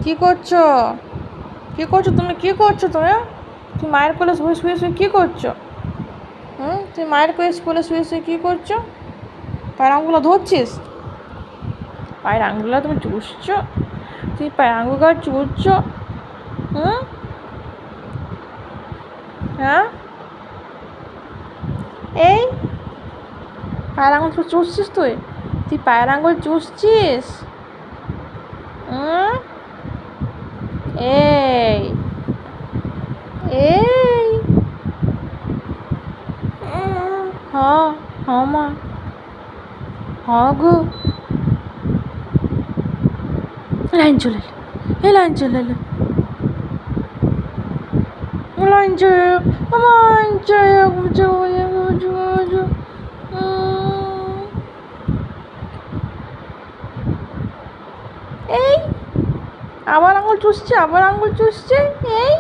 কি করছো? কি করছো তুমি? কি করছো তুমি? তুমি মায়ের কোলে শুয়ে শুয়ে শুয়ে কী করছো? তুমি মায়ের কোলে শুয়ে শুয়ে কী করছো? পায়ের আঙুলগুলো ধরছিস? পায়ের আঙুলগুলো তুমি চুষছো? তুই পায়ের আঙুলগুলো চুষছো? হুম, হ্যাঁ, এই পায়ের আঙুল চুষছিস তুই? তুই পায়ের আঙুল চুষছিস? হুম, এই এই হ্যাঁ, হ্যাঁ মা, হ্যাঁ গো। লাইন চলে এলো, এই লাইন চলে এলো, লাইন চলে এলো, লাইন চলে এলো। এই আবার আঙুল চুষছে, আবার আঙুল চুষছে, এই